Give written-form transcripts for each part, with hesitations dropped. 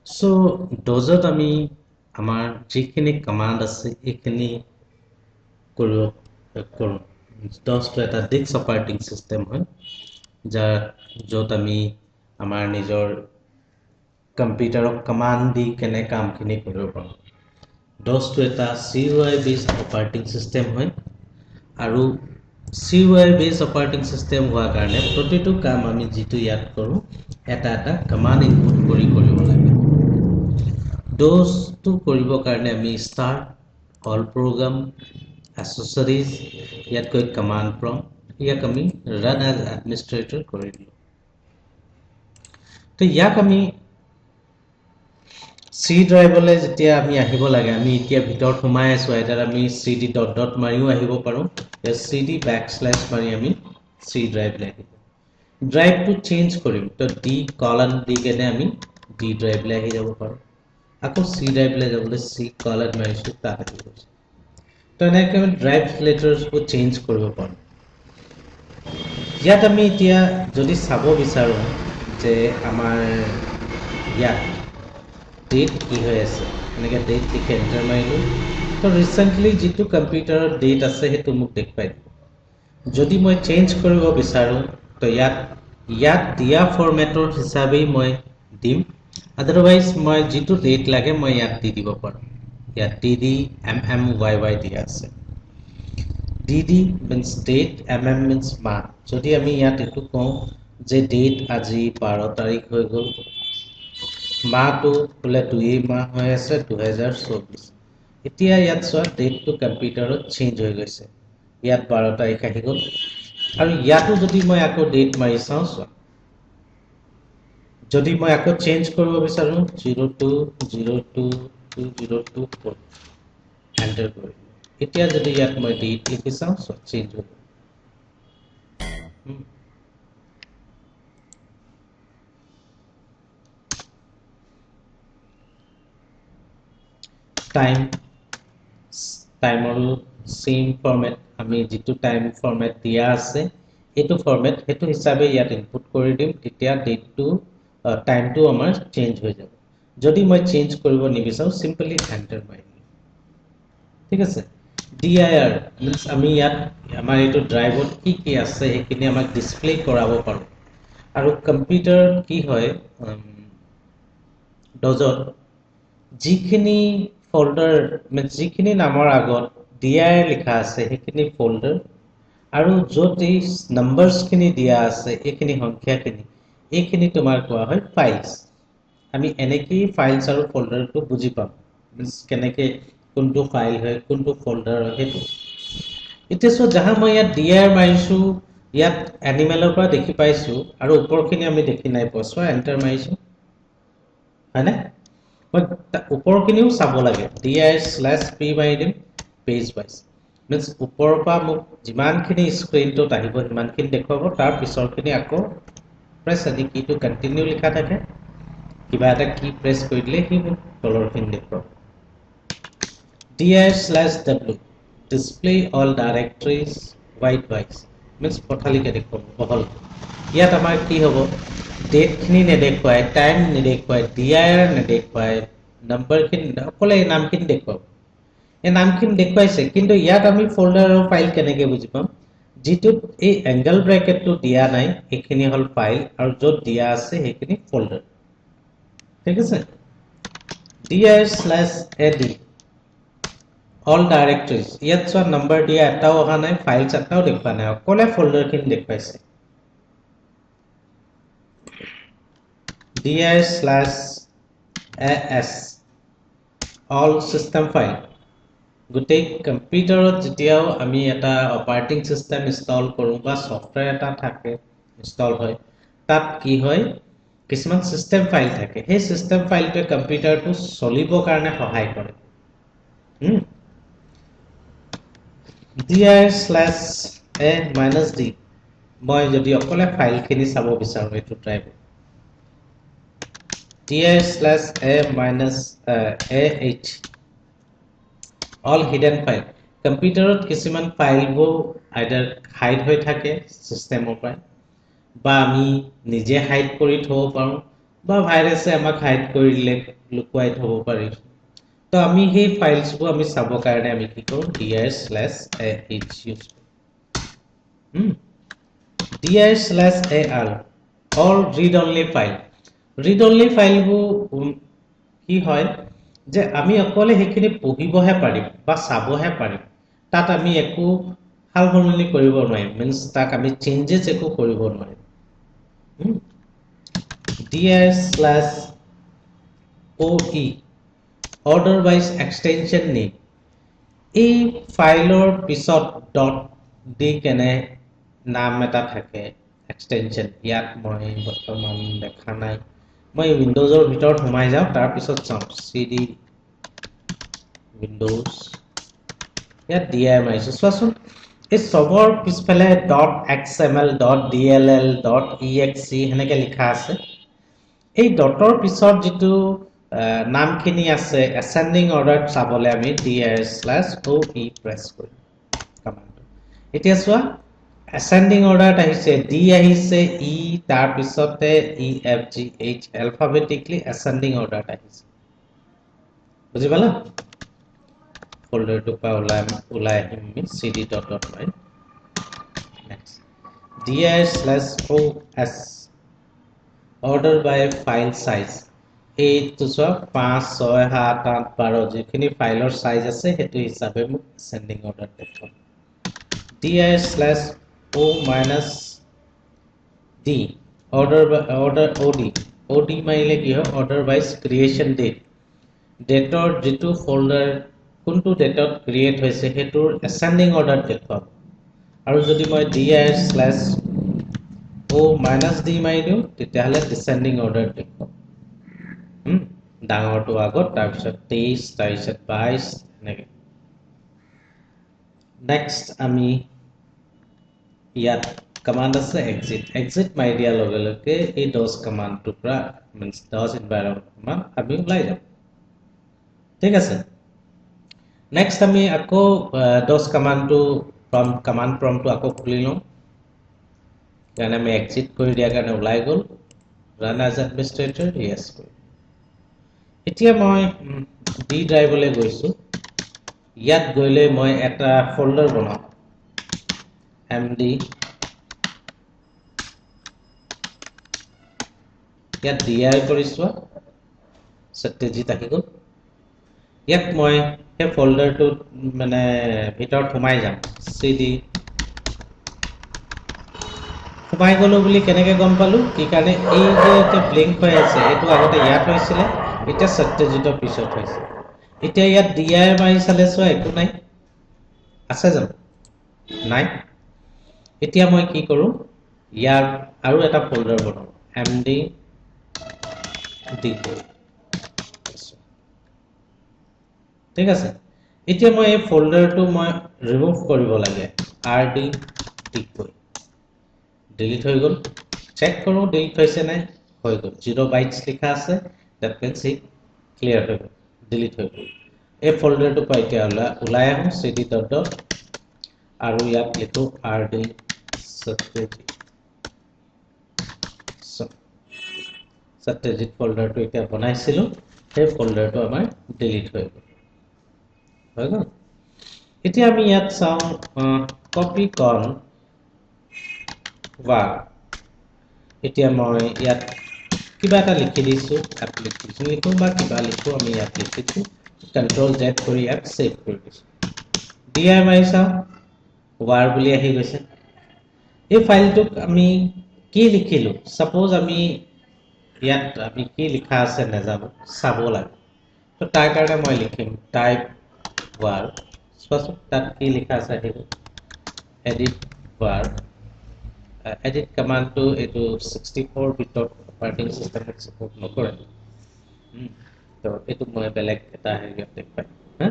so ডজত আমি আমাৰ যিখিনি কমান্ড আছে এইখিনি কৰোঁ ডজটো এটা ডিস্ক অপাৰেটিং সিস্টেম হয় যাৰ য'ত আমি আমাৰ নিজৰ কম্পিউটাৰক কমান্ড দি কেনে কামখিনি কৰিব পাৰোঁ ডজটো এটা CUI বেসড অপাৰেটিং সিস্টেম হয় আৰু CUI বেসড অপাৰেটিং সিস্টেম হোৱাৰ কাৰণে প্ৰতিটো কাম আমি যিটো ইয়াত কৰোঁ এটা এটা কমান্ড ইনপুট কৰি কৰিব লাগে ডজটো কৰিবৰ কাৰণে আমি ষ্টাৰ্ট অল প্ৰগ্ৰাম accessories ইয়াত গৈ কমান্ড প্ৰম্পট ইয়াক আমি ৰান এজ এডমিনিষ্ট্ৰেটৰ কৰি দিলোঁ তো ইয়াক আমি C ড্ৰাইভলৈ যেতিয়া আমি আহিব লাগে আমি এতিয়া ভিতৰত সোমাই আছো এটাৰ আমি CD ডট ডট মাৰিও আহিব পাৰোঁ CD ব্যাকস্ল্যাশ মাৰি আমি C ড্ৰাইভলৈ আহিব ড্ৰাইভটো চেঞ্জ কৰিম তো D কলন দি কেনে আমি D ড্ৰাইভলৈ আহি যাব পাৰোঁ আকৌ C ড্ৰাইভলৈ যাবলৈ C কলন মাৰিছো তাত আহি গৈছে তো এনেকৈ আমি ড্ৰাইভ লেটাৰ্ছবোৰ চেঞ্জ কৰিব পাৰোঁ ইয়াত আমি এতিয়া যদি চাব বিচাৰোঁ যে আমাৰ ইয়াত ডেট কি হৈ আছে এনেকৈ ডেট লিখি এণ্টাৰ মাৰিলোঁ তো ৰিচেণ্টলি যিটো কম্পিউটাৰত ডেট আছে সেইটো মোক দেখুৱাই দিব যদি মই চেঞ্জ কৰিব বিচাৰোঁ তো ইয়াত দিয়া ফৰ্মেটৰ হিচাপেই মই দিম আদাৰৱাইজ মই যিটো ডেট লাগে মই ইয়াত দি দিব পাৰোঁ ইয়াত DDMMYY দিয়া আছে DD means date MM means মাহ যদি আমি ইয়াত এইটো কওঁ যে ডেট আজি 12 তাৰিখ হৈ গ'ল মাহটো বোলে 2 মাহ হৈ আছে 2024 এতিয়া ইয়াত চোৱা ডেটটো কম্পিউটাৰত চেঞ্জ হৈ গৈছে ইয়াত 12 তাৰিখ আহি গ'ল আৰু ইয়াতো যদি মই আকৌ ডেট মাৰি চাওঁ চোৱা যদি মই আকৌ চেঞ্জ কৰিব বিচাৰোঁ 02022024 এণ্টাৰ কৰিম এতিয়া যদি ইয়াত মই ডেট লিখি চাওঁ চোৱা চেঞ্জ হৈ গ'ল টাইমৰো সেম ফৰমেট আমি যিটো টাইম ফৰমেট দিয়া আছে এইটো ফৰমেট সেইটো হিচাপে ইয়াত ইনপুট কৰি দিম তেতিয়া ডেটটো টাইমটো আমাৰ চেঞ্জ হৈ যাব যদি মই চেঞ্জ কৰিব নিবিচাৰোঁ সিম্পলি এণ্টাৰ মাৰি দিম ঠিক আছে DIR মিন্স আমি ইয়াত আমাৰ এইটো ড্ৰাইভত কি আছে সেইখিনি আমাক ডিসপ্লে কৰাব পাৰোঁ আৰু কম্পিউটাৰত কি হয় ডজত যিখিনি ফোল্ডাৰ যিখিনি নামৰ আগত DIR লিখা আছে সেইখিনি ফোল্ডাৰ আৰু য'ত এই নম্বৰছখিনি দিয়া আছে এইখিনি সংখ্যাখিনি এইখিনি তোমাৰ কোৱা হয় ফাইলছ আমি এনেকৈ ফাইলছ আৰু ফোল্ডাৰটো বুজি পাম মিন্স কেনেকৈ কোনটো ফাইল হয় কোনটো ফোল্ডাৰ হয় সেইটো এতিয়া চোৱা যাহা মই ইয়াত DIR মাৰিছোঁ ইয়াত এনিমেলৰ পৰা দেখি পাইছোঁ আৰু ওপৰখিনি আমি দেখি নাই পোৱা চোৱা এণ্টাৰ মাৰিছোঁ হয়নে মই ওপৰখিনিও চাব লাগে DIR/P মাৰি দিম পেজ ৱাইজ মিন্স ওপৰৰ পৰা মোক যিমানখিনি স্ক্ৰীনটোত আহিব সিমানখিনি দেখুৱাব তাৰ পিছৰখিনি আকৌ প্ৰেছ আদি কিটো কণ্টিনিউ লিখা থাকে কিবা এটা কি প্ৰেছ কৰি দিলে সি মোক তলৰখিনি দেখুৱাব DIR/W display all directories white wise means পথালিকে দেখুৱাব বহল ইয়াত আমাৰ কি হ'ব ডেটখিনি নেদেখুৱাই টাইম নেদেখুৱাই DIR নেদেখুৱাই নম্বৰখিনি অকলে এই নামখিনি দেখুৱাব এই নামখিনি দেখুৱাইছে কিন্তু ইয়াত আমি ফোল্ডাৰ আৰু ফাইল কেনেকৈ বুজি পাম যিটোত এই এংগল ব্ৰেকেটটো দিয়া নাই এইখিনি হ'ল ফাইল আৰু য'ত দিয়া আছে সেইখিনি ফোল্ডাৰ ঠিক আছে DIR/AD all directories ইয়াত চোৱা নম্বৰ দিয়া এটাও অহা নাই ফাইলছ এটাও দেখুৱা নাই অকলে ফোল্ডাৰখিনি দেখুৱাইছে DIR/AS all system file গোটেই কম্পিউটাৰত যেতিয়াও আমি এটা অপাৰেটিং সিস্টেম ইনষ্টল কৰোঁ বা সফটৱেৰ এটা থাকে ইনষ্টল হয় তাত কি হয় কিছুমান সিস্টেম ফাইল থাকে সেই সিস্টেম ফাইলটোৱে কম্পিউটাৰটো চলিবৰ কাৰণে সহায় কৰে DIR/A-D মই যদি অকলে ফাইলখিনি চাব বিচাৰোঁ এইটো drive DIR/A-AH all hidden file কম্পিউটাৰত কিছুমান ফাইলবোৰ আইদাৰ হাইড হৈ থাকে সিস্টেমৰ পৰা বা আমি নিজে হাইড কৰি থব পাৰোঁ বা ভাইৰাছে আমাক হাইড কৰি দিলে লুকুৱাই থব পাৰি তো আমি সেই ফাইলছবোৰ আমি চাব কাৰণে আমি কি কৰোঁ dir/ah ইউজ কৰোঁ dir/ar all read only file read only ফাইলবোৰ কি হয় যে আমি অকলে সেইখিনি পঢ়িবহে পাৰিম বা চাবহে পাৰিম তাত আমি একো সালসলনি কৰিব নোৱাৰিম মিন্স তাক আমি চেঞ্জেছ একো কৰিব নোৱাৰিম dir/oe order wise extension name এই ফাইলৰ পিছত ডট দি কেনে নাম এটা থাকে এক্সটেনশন ইয়াত মই বৰ্তমান দেখা নাই মই উইন্ডোজৰ ভিতৰত সোমাই যাওঁ তাৰ পিছত চাওঁ cd উইন্ডোজ ইয়াত dir মাৰিছো চোৱাচোন এই সবৰ পিছফালে .xml .dll .exe হেনেকে লিখা আছে এই ডটৰ পিছত যেটো নামখিনি আছে ascending order চাবলে আমি dir/oe প্ৰেছ কৰিম কমান্ড এতিয়া চোৱা ascending order আহিছে d আহিছে e তাৰ পিছতে e f g h alphabetically ascending order আহিছে বুজি পালা ফোল্ডাৰ টো পা ওলাই আহিম cd.dot মাৰি next dir/os order by file size এইটো চোৱা 5 6 7 8 12 যিখিনি ফাইলৰ সাইজ আছে হেতু হিচাপে মোক ascending order দেখুৱা dir/o-d order od মাৰিলে কি হয় order wise creation date ডেটৰ যেটো ফোল্ডাৰ কোনটো ডেটত ক্ৰিয়েট হৈছে হেতুৰ ascending order দেখুৱা আৰু যদি মই dir/o-d মাৰি দিও তেতিয়াহলে descending order দেখুৱা ডাঙৰটো আগত তাৰ পিছত 23 তাৰ পিছত 22 এনেকে নেক্সট আমি ইয়াত কমান্ড আছে exit মাৰি দিয়া লগে লগে এই dos কমান্ডটো পৰা মিন্স dos environment কমান্ড আমি ওলাই যাম ঠিক আছে নেক্সট আমি আকৌ dos কমান্ডটো কমান্ড প্ৰম্পটটো আকৌ খুলি লওঁ কাৰণ আমি exit কৰি দিয়া কাৰণে ওলাই গল run as administrator yes এতিয়া মই D ড্ৰাইভলৈ গৈছো ইয়াত গইলে মই এটা ফোল্ডাৰ বনাম md ইয়াত dir কৰিছো সত্যজিত আহি গল ইয়াত মই এই ফোল্ডাৰটো মানে ভিতৰত সোমাই যাম cd সোমাই গলো বুলি কেনেকৈ গম পালো কি কাৰণে এই যে এটা ব্লিংক হৈ আছে এটো আগতে ইয়াত হৈছিল এটা সত্যজিতৰ পিছত হৈছে এতিয়া ইয়াত dir মাৰি চালে চোৱা একো নাই আছে জানো নাই এতিয়া মই কি কৰো ইয়াৰ আৰু এটা ফোল্ডাৰ বনাও md d ঠিক আছে এতিয়া মই এই ফোল্ডাৰটো মই ৰিমুভ কৰিব লাগে rd টিক কৰি ডিলিট হৈ গল চেক কৰো ডিলিট হৈছে নাই হৈ গল 0 বাইটস লিখা আছে দ্যাট মিন্স ইট ক্লিয়াৰ হৈ গল ডিলিট হৈ গল এই ফোল্ডাৰটো পাই এতিয়া ওলাই আহো cd.dot আৰু ইয়াত লিখো rd সত্যজিত ফোল্ডাৰটো এতিয়া বনাইছিলো সেই ফোল্ডাৰটো আমাৰ ডিলিট হৈ গল এতিয়া আমি ইয়াত চাও কপি কন var এতিয়া মই ইয়াত কিবা এটা লিখি দিছো এপ্লিকেশন লিখো বা কিবা লিখো আমি ইয়াত লিখিছো কন্ট্ৰোল z কৰি ইয়াত সেভ কৰি দিছো dir মাৰিছা var বুলি আহি গৈছে এই ফাইলটোক আমি কি লিখিলো সাপোজ আমি ইয়াত আমি কি লিখা আছে নাজানো চাব লাগে তো তাৰ কাৰণে মই লিখিম টাইপ var সপোজ তাত কি লিখা আছে হেতু edit var edit command to etu 64 bit operating system support nokore to etu moi beleg eta heri dekpai ha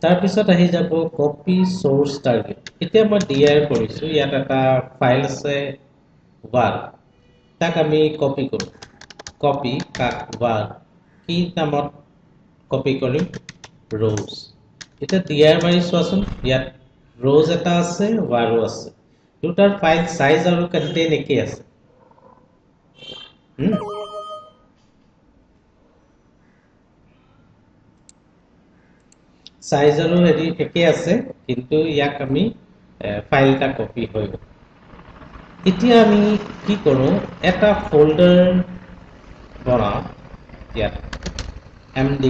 tar pisot ahi jabo copy source target etia moi dir korisu yat eta file ase var tak ami copy koru copy kak var ki namot copy korim rows eta dir mari soasun yat rows eta আছে var আছে দুটাৰ file size আৰু contain একে আছে সাইজৰো হেৰি একে আছে কিন্তু ইয়াক আমি ফাইলটা কপি হৈ গ'ল এতিয়া আমি কি কৰো এটা ফোল্ডাৰ বনাও ইয়াত md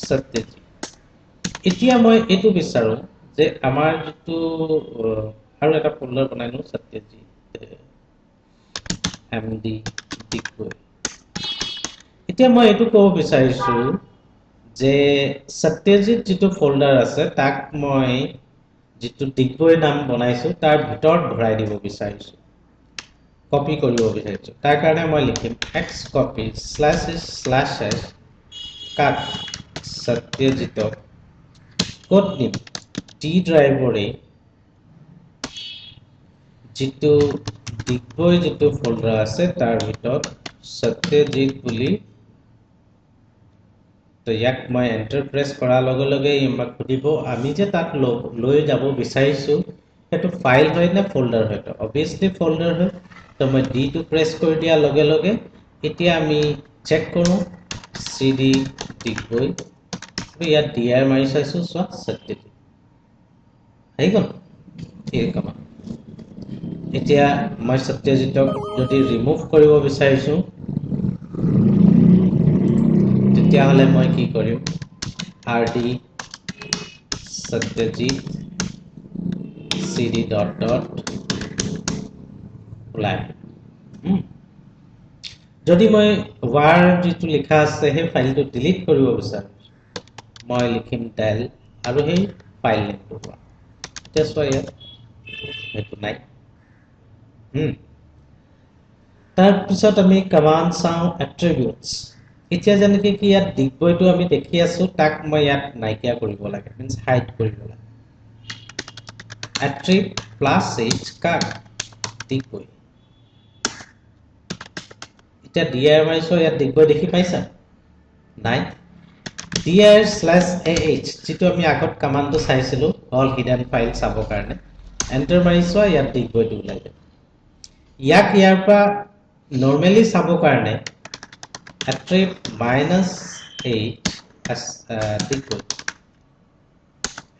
সত্যজিৎ এতিয়া মই এইটো বিচাৰো যে আমাৰ যেটো আৰু এটা ফোল্ডাৰ বনাই নো সত্যজিৎ md ডিগবৈ এতিয়া মই এইটো ক'ব বিচাৰিছো যে সত্যজিৎ যেটো ফোল্ডাৰ আছে তাক মই যেটো ডিগবৈ নাম বনাইছো তাৰ ভিতৰত ভৰাই দিব বিচাৰিছো কপি কৰিব বিচাৰিছো তাৰ কাৰণে মই লিখিম x copy /s কাট সত্যজিৎক ক'ত দিম D ড্ৰাইভৰে যেটো ডিগবৈ যেটো ফোল্ডাৰ আছে তাৰ ভিতৰত সত্যজিৎ বুলি তো ইয়াক মই এন্টাৰ প্ৰেছ কৰাৰ লগে লগে আমাক খুদিব আমি যে তাক লৈ যাব বিচাৰিছো সেইটো ফাইল হয় না ফোল্ডাৰ হয় তো অবিয়াসলি ফোল্ডাৰ হয় তো মই ডি টো প্ৰেছ কৰি দিয়া লগে লগে এতিয়া আমি চেক কৰো cd ডিগবৈ ইয়াত dir মাৰি চাইছো সব সত্যজিৎ আহি গ'ল এই কমা এতিয়া মই সত্যজিৎক যদি ৰিমুভ কৰিব বিচাৰিছো তেতিয়া হলে মই কি কৰিম rd সত্যজিৎ cd dot ওলাই যদি মই var যেটো লিখা আছে হে ফাইলটো ডিলিট কৰিব বিচাৰো মই লিখিম del আৰু সেই ফাইল নেমটো just for here হেতু নাই তাৰ পিছত আমি কমান্ড চাও attributes এতিয়া যেনেকৈ কি ইয়াত ডিগবৈটো আমি দেখি আছো তাক মই ইয়াত নাইকিয়া কৰিব লাগে মিন্স হাইড কৰিব লাগে attrib plus h কাক ডিগবৈ এতিয়া dir মাইছো ইয়াত ডিগবৈ দেখি পাইছা নাই dir/ah যেটো আমি আগত কমান্ডটো চাইছিলো অল হিডেন ফাইল চাবৰ কাৰণে এন্টাৰ মাৰিছো ইয়াত ডিগবৈটো ওলাই যায় ইয়াক ইয়াৰ পৰা নৰমালি চাবৰ কাৰণে attrib -h ডিগবৈ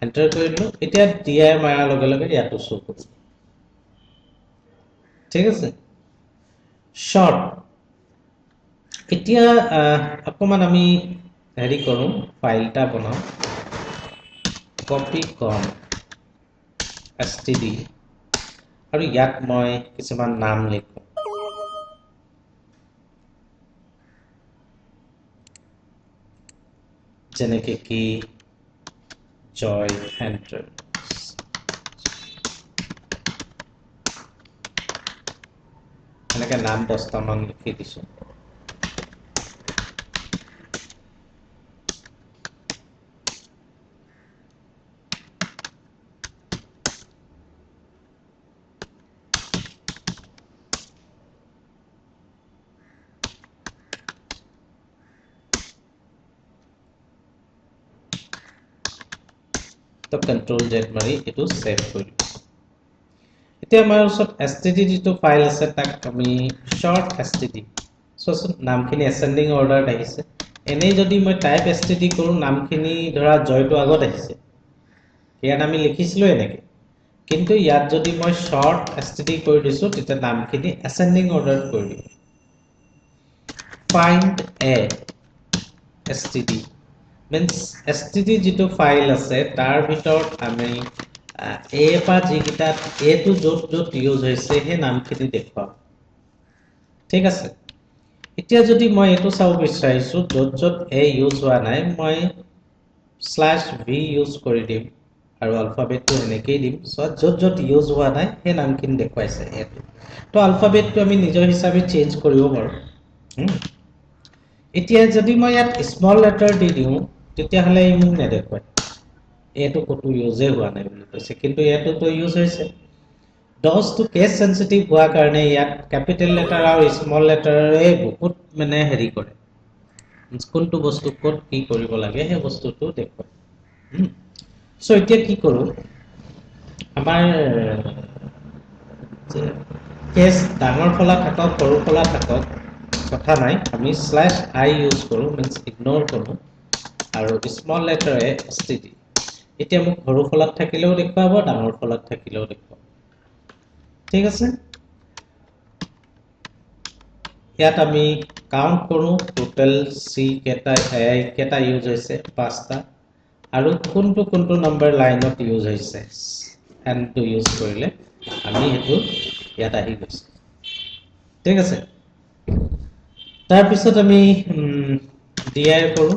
এন্টাৰ কৰিলো এতিয়া dir মাৰাৰ লগে লগে ইয়াতো শো কৰিব ঠিক আছে শৰ্ট এতিয়া অকমান আমি হেৰি কৰো ফাইলটা বনাও কপি কম std আৰু ইয়াত মই কিছুমান নাম লিখো যেনেকৈ কি জয় এন্টাৰ এনেকৈ নাম 10টা মান লিখি দিছো তো Ctrl Z মাৰি এটো সেভ কৰি এতিয়া আমাৰ ওচৰত std যেটো ফাইল আছে তাক আমি short std সোচোন নামখিনি ascending order আহিছে এনে যদি মই টাইপ std কৰো নামখিনি ধৰা জয়টো আগত আহিছে ইয়াত আমি লিখিছিলো এনেকে কিন্তু ইয়াত যদি মই short std কৰি দিছো তেতিয়া নামখিনি ascending order কৰি দিম find a std means std যেটো ফাইল আছে তাৰ ভিতৰত আমি a পা যিকিটা a টু যত ইউজ হৈছে হে নামখিনি দেখুৱা ঠিক আছে এতিয়া যদি মই এটো চাও বিচাৰিছো যত a ইউজ হোৱা নাই মই /v ইউজ কৰি দিম আৰু আলফাবেটটো এনেকৈ দিম সো যত ইউজ হোৱা নাই হে নামখিনি দেখুৱাইছে এটো তো আলফাবেটটো আমি নিজৰ হিচাপে চেঞ্জ কৰিব পাৰো এতিয়া যদি মই ইয়াত স্মল লেটাৰ দি দিও তেতিয়া হলে ই মোক নেদেখুৱায় এটো কত ইউজে হোৱা নাই বুলি কৈছে কিন্তু এটো তো ইউজ হৈছে DOS to case sensitive হোৱা কাৰণে ইয়াত ক্যাপিটাল লেটাৰ আৰু স্মল লেটাৰে বহুত মানে হেৰি কৰে কোনটো বস্তু ক'ত কি কৰিব লাগে হে বস্তুটো দেখুৱায় সো এতিয়া কি কৰো আমাৰ কেছ ডাঙৰ ফলা থাকক সৰু ফলা থাকক কথা নাই আমি স্ল্যাশ I ইউজ কৰোঁ মিন্স ইগনোৰ কৰোঁ আৰু স্মল লেটাৰ std এতিয়া মোক সৰু ফলাত থাকিলেও দেখুৱাব ডাঙৰ ফলাত থাকিলেও দেখুৱাব ঠিক আছে ইয়াত আমি কাউন্ট কৰোঁ টোটাল c কেটা ইউজ হৈছে 5টা আৰু কোনটো নম্বৰ লাইনত ইউজ হৈছে n টো ইউজ কৰিলে আমি হেতু ইয়াত আহি গৈছে ঠিক আছে তাৰ পিছত আমি dir কৰোঁ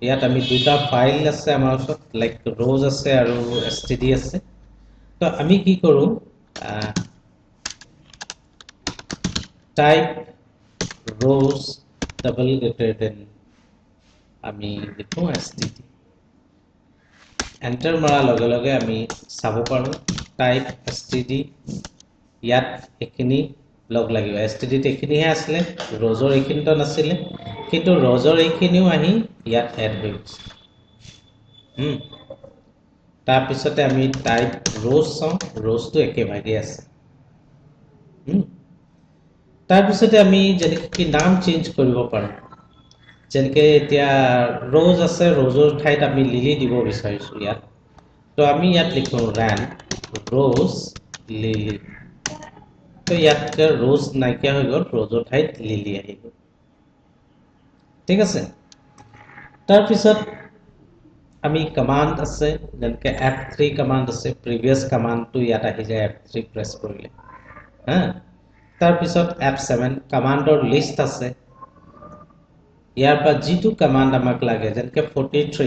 ইয়াত আমি দুটা ফাইল আছে আমাৰ ওচৰত লাইক rows আছে আৰু std আছে তো আমি কি কৰোঁ type rows double greater than আমি লিখো std এন্টাৰ মাৰা লগে লগে আমি চাব পাৰো টাইপ std ইয়াত এখিনি লগ লাগিব std তে এখিনিহে আছিল ৰজৰ এখিনটো নাছিল কিন্তু ৰজৰ এখিনিও আহি ইয়াত এড হৈ গৈছে তাৰ পিছতে আমি টাইপ rows চাও rows টো একেভাগে আছে তাৰ পিছতে আমি যেনেকৈ নাম চেঞ্জ কৰিব পাৰো যেনেকৈ এতিয়া rows আছে rowsৰ ঠাইত আমি লিলি দিব বিচাৰিছো ইয়াত তো আমি ইয়াত লিখো ran rows lily তো ইয়াত rows নাইকিয়া হৈ গ'ল rowsৰ ঠাইত lily আহি গ'ল ঠিক আছে তাৰ পিছত আমি কমান্ড আছে যেনেকৈ f3 কমান্ড আছে প্ৰিভিয়াস কমান্ডটো ইয়াত আহি যায় f3 প্ৰেছ কৰিলে তাৰ পিছত f7 কমান্ডৰ লিষ্ট আছে ইয়াৰ পৰা জিটো কমান্ড আমাক লাগে যেনেকৈ 43